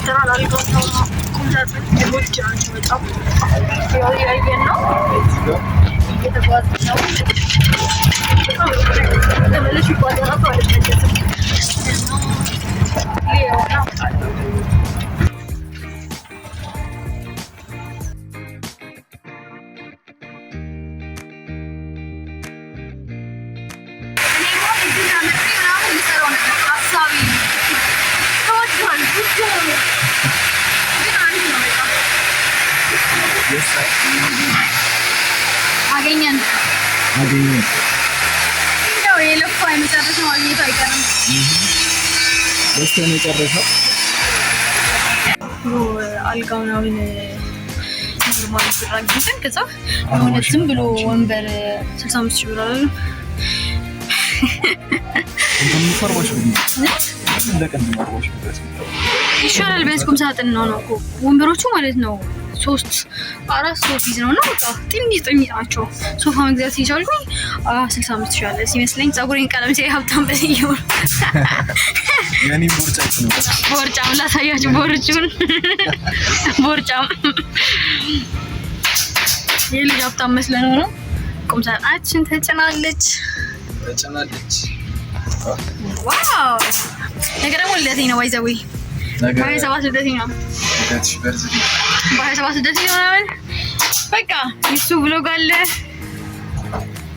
ተሰጥተናል። አልጋው ቁምሳጥን ሌሎች ናቸው። በጣም ያው ያየን ነው እየተጓዝን ነው። ተመለሽ ይጓዛል አልተመለስም ሊሆን አውቃለሁ። አገኘን እንደው የለፋ የመጨረሻው ማግኘቱ አይቀርም። ደስተኛ የጨረሰው አልጋውን አሁን ኖርማል ብር አግኝተን ከዛ የሆነ ዝም ብሎ ወንበር 65 ሺህ ብር አለ ይሻላል። ቢያንስ ቁም ሳጥን ነው እኮ ወንበሮቹ ማለት ነው። 3-4 ሶፊዝ ነው እና በቃ ጥንጥ ናቸው። ሶፋ መግዛት ሲቻልኩኝ 65 ሺህ አለ ሲመስለኝ። ፀጉሬን ቀለም ሲያይ ሀብታም በስየው ያኔ ቦርጫም ላሳያችሁ። ቦርጫም የልጅ ሀብታም መስለን ነው። ቁም ሳጥናችን ተጭናለች። ዋው ነገ ደግሞ ልደቴ ነው። ባይዘዌ ባይ ሰባት ልደቴ ነው። በቃ እሱ ብሎግ አለ።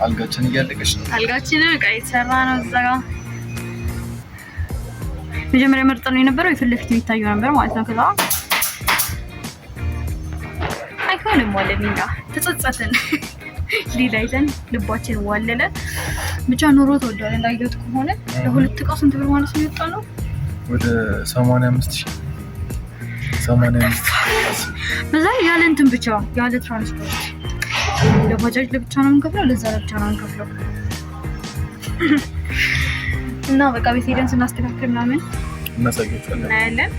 አልጋችን እያለቀች ነው። አልጋችን በቃ የተሰራ ነው። እዛ ጋር መጀመሪያ መርጠን ነው የነበረው የፊት ለፊት የሚታየው ነበር ማለት ነው። ከዛ አይሆንም ዋለልኝ ጋር ተጸጸትን። ሌላ ይዘን ልባችን ዋለለ። ብቻ ኑሮ ተወዷል። እንዳየሁት ከሆነ ለሁለት ዕቃ ስንት ብር ማለት ነው የወጣ ነው? ወደ 85,000 በዛ ያለ እንትን ብቻ ያለ ትራንስፖርት ለባጃጅ ለብቻ ነው የምንከፍለው፣ ለዛ ለብቻ ነው የምንከፍለው። እና በቃ ቤት ሄደን ስናስተካክል ምናምን እናሳያችኋለን እናያለን።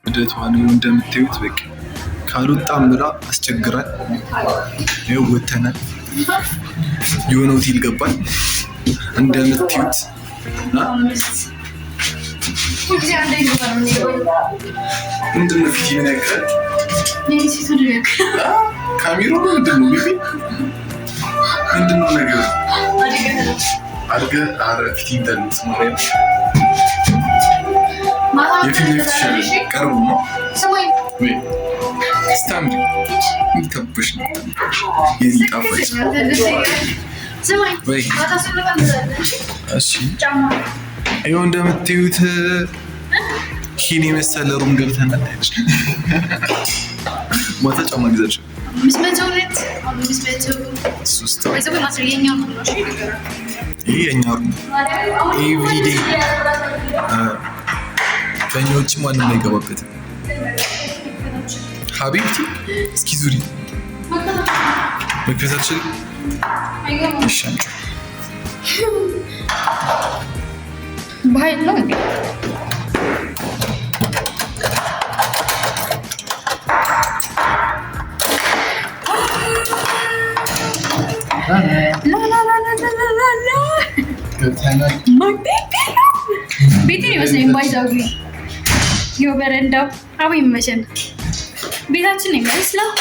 ልደቷ ነው እንደምታዩት። በቃ ካልወጣም ብላ አስቸግራል። ይኸው ወተናል። የሆነ ሆቴል ገባል እንደምታዩት። ምንድን ነው ፊት ይነካል? ካሜራው ምንድን ነው? ምንድን ነው ነገር አድርገህ ፊት ይንተልት ማለት የፊት ለፊት ቀርቡ ነው ወይ ስታምሪ ምትተብሽ ነው የዚህ ጣፋጭ ወይ እሺ። ይኸው እንደምታዩት ኪኒ መሰለ ሩም ገብተናል። ማታ ጫማ ግዛች 500 ይሄ የኛ ሩም ኤቭሪዴይ ከኛ ውጭ ማንም አይገባበትም። ሀቢብቲ እስኪ ዙሪ መክፈት አልችልም። በኃይል ነው እንዴ? ቤቴን ይመስለኝ ባይዛዊ ይኸው በረንዳው አቡ ይመቸን። ቤታችን ይመስላል።